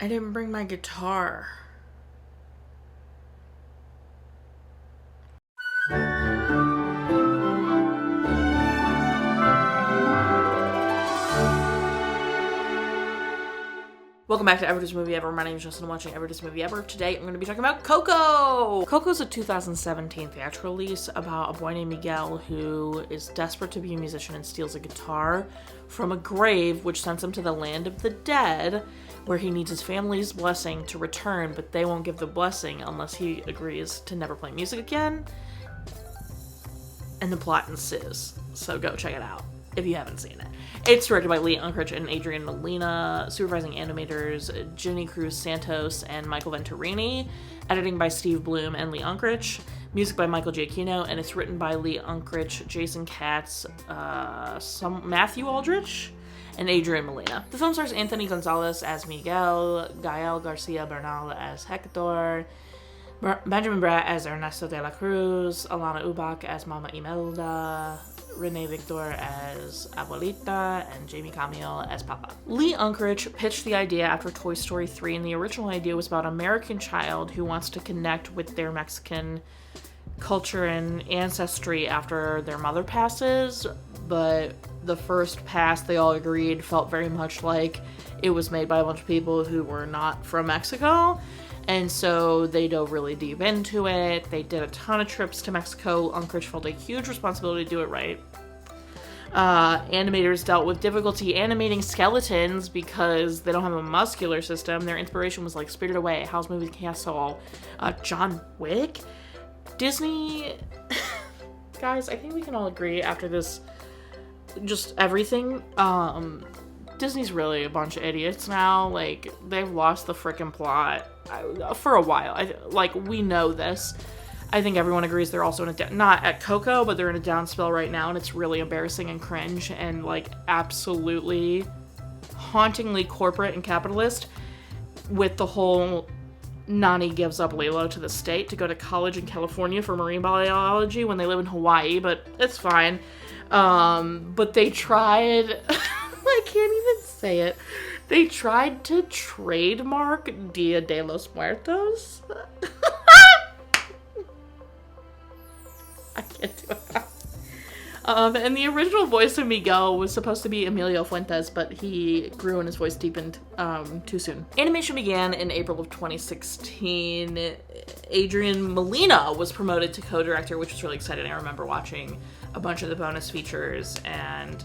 I didn't bring my guitar. Welcome back to Everyday Movie Ever. My name is Jess and I'm watching Everyday Movie Ever. Today I'm going to be talking about Coco! Coco's a 2017 theatrical release about a boy named Miguel who is desperate to be a musician and steals a guitar from a grave which sends him to the land of the dead where he needs his family's blessing to return, but they won't give the blessing unless he agrees to never play music again. And the plot ensues. So go check it out if you haven't seen it. It's directed by Unkrich and Adrian Molina, supervising animators Gini, Cruz, Santos, and Michael Venturini, editing by Steve Bloom and Unkrich, music by Michael Giacchino, and it's written by Unkrich, Jason Katz, Matthew Aldrich, and Adrian Molina. The film stars Anthony Gonzalez as Miguel, Gael Garcia Bernal as Hector, Benjamin Bratt as Ernesto de la Cruz, Alanna Ubach as Mama Imelda, Renee Victor as Abuelita, and Jaime Camil as Papa. Unkrich pitched the idea after Toy Story 3, and the original idea was about an American child who wants to connect with their Mexican culture and ancestry after their mother passes, but the first pass, they all agreed, felt very much like it was made by a bunch of people who were not from Mexico. And so they dove really deep into it. They did a ton of trips to Mexico. Unkrich felt a huge responsibility to do it right. Animators dealt with difficulty animating skeletons because they don't have a muscular system. Their inspiration was like Spirited Away, Howl's Moving Castle, John Wick. Disney, guys, I think we can all agree after this, just everything, Disney's really a bunch of idiots now. Like, they've lost the frickin' plot for a while. We know this. I think everyone agrees they're also in a not at Coco, but they're in a down spell right now, and it's really embarrassing and cringe and, like, absolutely hauntingly corporate and capitalist with the whole Nani gives up Lilo to the state to go to college in California for marine biology when they live in Hawaii, but it's fine. But they tried... I can't even say it. They tried to trademark Dia de los Muertos. I can't do it. And the original voice of Miguel was supposed to be Emilio Fuentes, but he grew and his voice deepened too soon. Animation began in April of 2016. Adrian Molina was promoted to co-director, which was really exciting. I remember watching a bunch of the bonus features, and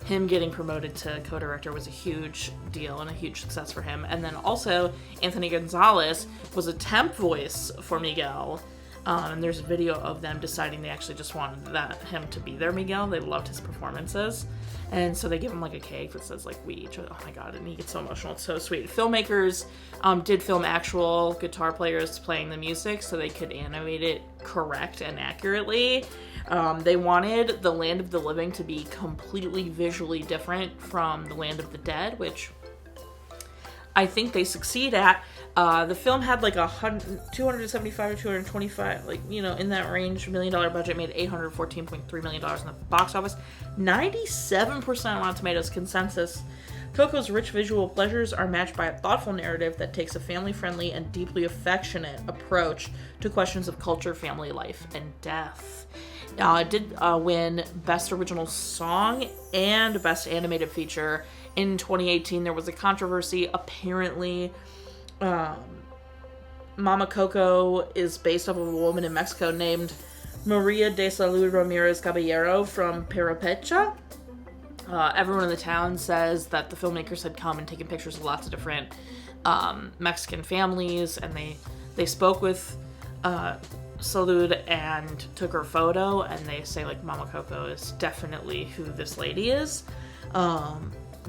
him getting promoted to co-director was a huge deal and a huge success for him. And then also, Anthony Gonzalez was a temp voice for Miguel. And there's a video of them deciding they actually just wanted him to be their Miguel. They loved his performances. And so they give him like a cake that says like, we each, oh my god, and he gets so emotional. It's so sweet. Filmmakers did film actual guitar players playing the music so they could animate it correct and accurately. They wanted the Land of the Living to be completely visually different from the Land of the Dead, which I think they succeed at. The film had like $275 or 225, like, you know, in that range, $1 million budget, made $814.3 million in the box office. 97% on Rotten Tomatoes consensus. Coco's rich visual pleasures are matched by a thoughtful narrative that takes a family-friendly and deeply affectionate approach to questions of culture, family life, and death. It did win Best Original Song and Best Animated Feature. In 2018, there was a controversy. Apparently, Mama Coco is based off of a woman in Mexico named Maria de Salud Ramirez Caballero from Parapecha. Everyone in the town says that the filmmakers had come and taken pictures of lots of different Mexican families, and they spoke with Salud and took her photo, and they say like Mama Coco is definitely who this lady is.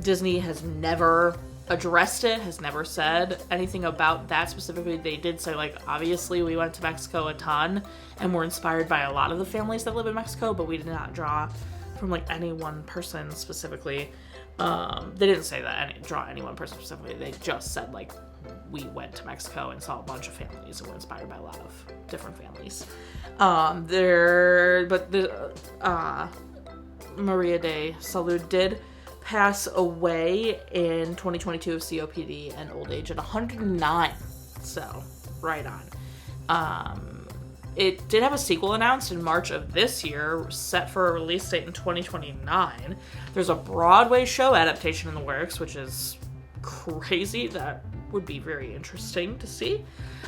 Disney has never addressed it, has never said anything about that specifically. They did say, like, obviously we went to Mexico a ton and were inspired by a lot of the families that live in Mexico, but we did not draw from, like, any one person specifically. They didn't say that, draw any one person specifically. They just said, like, we went to Mexico and saw a bunch of families and were inspired by a lot of different families. Maria de Salud did pass away in 2022 of COPD and old age at 109. So, right on. It did have a sequel announced in March of this year, set for a release date in 2029. There's a Broadway show adaptation in the works, which is crazy. That would be very interesting to see.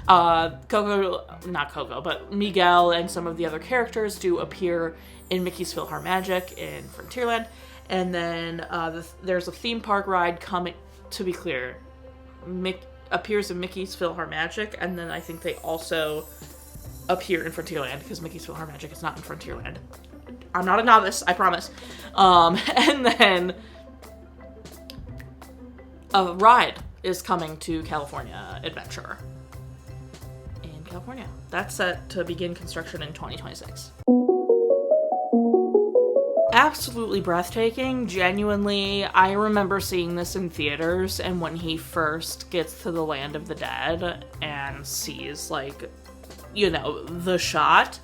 Not Coco, but Miguel and some of the other characters do appear in Mickey's PhilharMagic in Frontierland. And then there's a theme park ride coming, to be clear, appears in Mickey's PhilharMagic, and then I think they also appear in Frontierland, because Mickey's PhilharMagic is not in Frontierland. I'm not a novice, I promise. And then a ride is coming to California Adventure in California. That's set to begin construction in 2026. Absolutely breathtaking. Genuinely, I remember seeing this in theaters, and when he first gets to the land of the dead and sees, like, you know, the shot,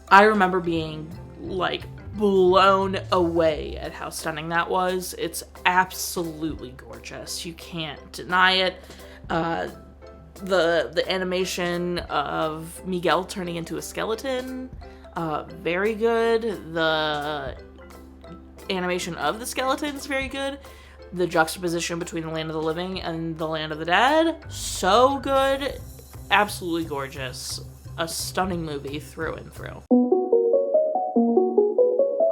I remember being, like, blown away at how stunning that was. It's absolutely gorgeous. You can't deny it. The animation of Miguel turning into a skeleton, very good. The animation of the skeleton's very good. The juxtaposition between the land of the living and the land of the dead, so good. Absolutely gorgeous. A stunning movie through and through.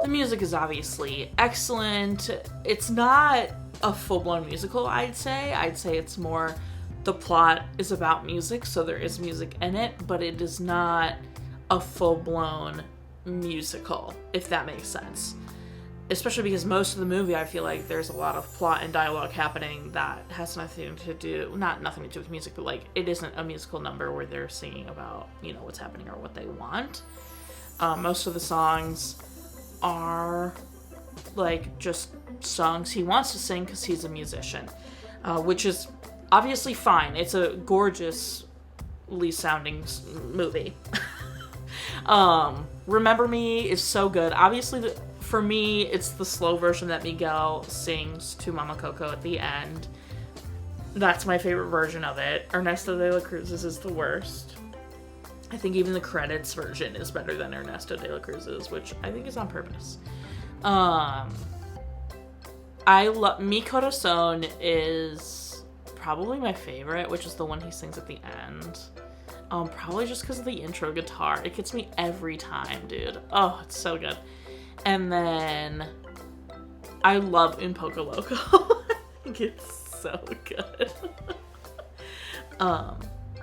The music is obviously excellent. It's not a full-blown musical, I'd say. I'd say it's more the plot is about music, so there is music in it, but it is not a full-blown musical, if that makes sense. Especially because most of the movie, I feel like there's a lot of plot and dialogue happening that has nothing to do with music, but like, it isn't a musical number where they're singing about, you know, what's happening or what they want. Most of the songs are like just songs he wants to sing because he's a musician, which is obviously fine. It's a gorgeously sounding movie. Remember Me is so good. Obviously, for me, it's the slow version that Miguel sings to Mama Coco at the end. That's my favorite version of it. Ernesto de la Cruz's is the worst. I think even the credits version is better than Ernesto de la Cruz's, which I think is on purpose. I love Mi Corazón is probably my favorite, which is the one he sings at the end. Probably just because of the intro guitar. It gets me every time, dude. Oh, it's so good. And then I love Un Poco Loco. I think it's so good.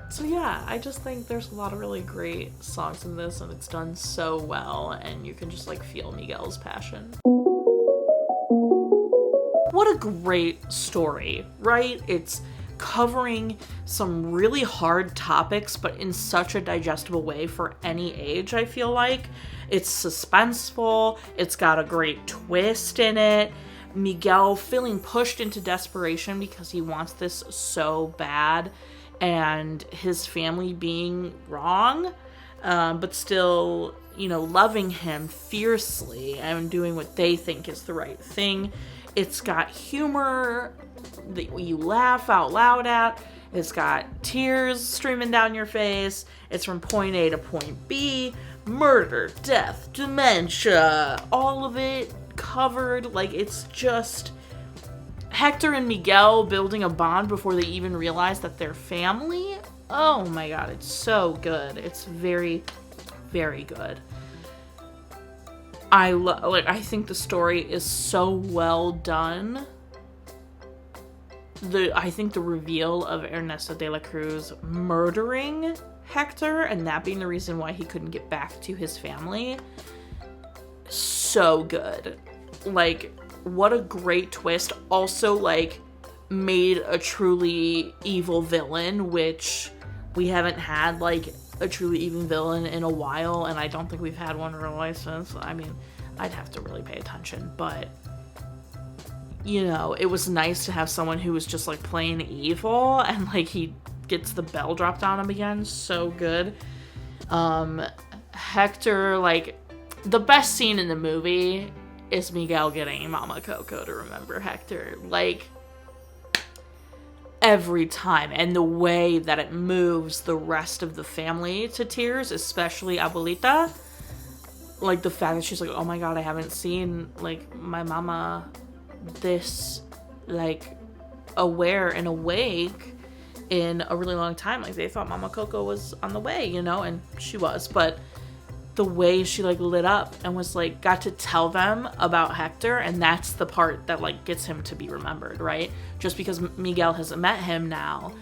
So yeah, I just think there's a lot of really great songs in this, and it's done so well, and you can just like feel Miguel's passion. What a great story, right? It's covering some really hard topics, but in such a digestible way for any age, I feel like. It's suspenseful, it's got a great twist in it. Miguel feeling pushed into desperation because he wants this so bad, and his family being wrong, but still, you know, loving him fiercely and doing what they think is the right thing. It's got humor that you laugh out loud at. It's got tears streaming down your face. It's from point A to point B. Murder, death, dementia, all of it covered. Like, it's just Hector and Miguel building a bond before they even realize that they're family. Oh my god, it's so good. It's very, very good. I think the story is so well done. I think the reveal of Ernesto de la Cruz murdering Hector and that being the reason why he couldn't get back to his family, so good. Like, what a great twist. Also, like, made a truly evil villain, which we haven't had, like, a truly evil villain in a while, and I don't think we've had one really since. I mean, I'd have to really pay attention, but, you know, it was nice to have someone who was just, like, plain evil, and, like, he gets the bell dropped on him again. So good. Hector, like, the best scene in the movie is Miguel getting Mama Coco to remember Hector. Like, every time. And the way that it moves the rest of the family to tears, especially Abuelita. Like, the fact that she's like, oh my god, I haven't seen, like, my mama this, like, aware and awake in a really long time. Like, they thought Mama Coco was on the way, you know, and she was, but the way she, like, lit up and was, like, got to tell them about Hector, and that's the part that, like, gets him to be remembered, right? Just because Miguel has met him now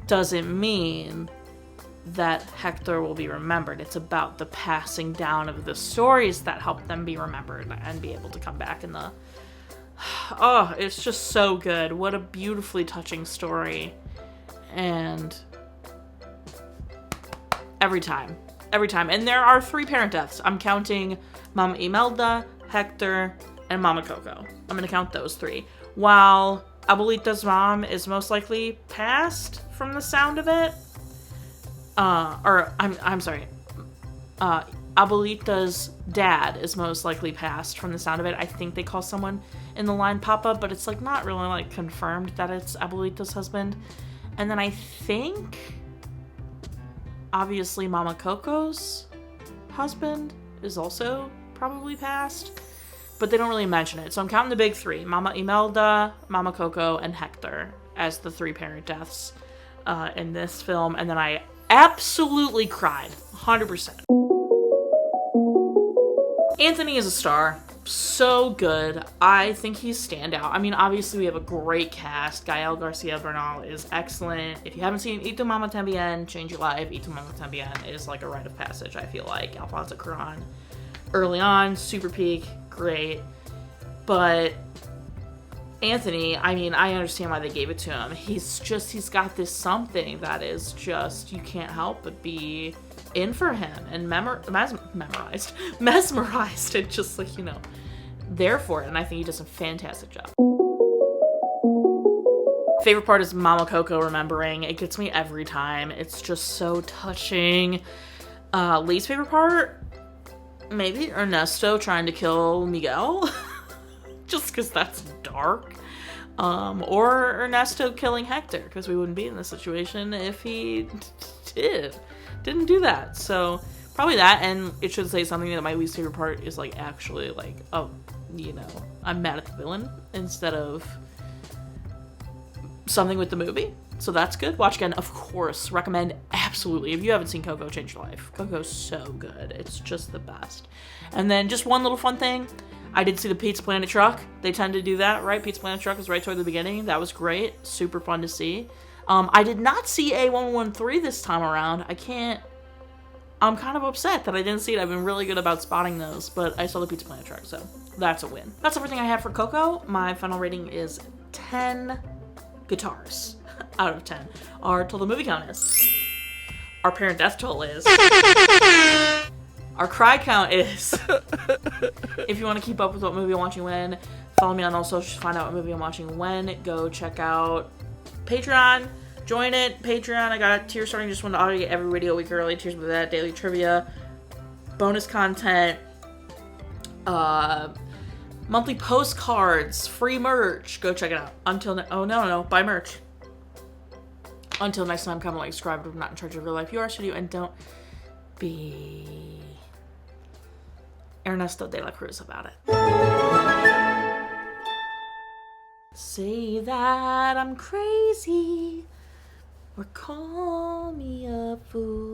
doesn't mean that Hector will be remembered. It's about the passing down of the stories that help them be remembered and be able to come back in the... Oh, it's just so good. What a beautifully touching story. And every time. And there are 3 parent deaths. I'm counting Mama Imelda, Hector, and Mama Coco. I'm gonna count those 3. While Abuelita's mom is most likely passed from the sound of it. I'm sorry. Abuelita's dad is most likely passed from the sound of it. I think they call someone in the line Papa, but it's like not really like confirmed that it's Abuelita's husband. And then I think obviously Mama Coco's husband is also probably passed, but they don't really mention it. So I'm counting the big 3, Mama Imelda, Mama Coco, and Hector as the 3 parent deaths in this film. And then I absolutely cried, 100%. Anthony is a star. So good. I think he's standout. I mean, obviously we have a great cast. Gael Garcia Bernal is excellent. If you haven't seen Y Tu Mama Tambien, change your life. Y Tu Mama Tambien is like a rite of passage, I feel like. Alfonso Cuarón, early on, super peak, great. But Anthony, I mean, I understand why they gave it to him. He's got this something that is just, you can't help but be in for him and mesmerized and just like, you know, there for it. And I think he does a fantastic job. Favorite part is Mama Coco remembering. It gets me every time. It's just so touching. Least favorite part, maybe Ernesto trying to kill Miguel. Just because that's dark. Or Ernesto killing Hector, because we wouldn't be in this situation if he didn't do that. So probably that, and it should say something that my least favorite part is like actually like, oh, you know, I'm mad at the villain instead of something with the movie. So that's good. Watch again, of course. Recommend absolutely. If you haven't seen Coco, change your life. Coco's so good. It's just the best. And then just one little fun thing. I did see the Pizza Planet truck. They tend to do that, right? Pizza Planet truck is right toward the beginning. That was great. Super fun to see. I did not see A113 this time around. I'm kind of upset that I didn't see it. I've been really good about spotting those, but I saw the Pizza Planet truck, so that's a win. That's everything I have for Coco. My final rating is 10 guitars out of 10. Our total movie count is. Our parent death toll is. Our cry count is. If you want to keep up with what movie I'm watching when, follow me on all socials to find out what movie I'm watching when. Go check out Patreon. Join it. Patreon. I got tiers starting just when I get every video a week early. Tiers with that, daily trivia, bonus content, monthly postcards, free merch. Go check it out. Buy merch. Until next time, comment, like, subscribe. I'm not in charge of your life. You are, so you, and don't be Ernesto de la Cruz about it. Say that I'm crazy or call me a fool.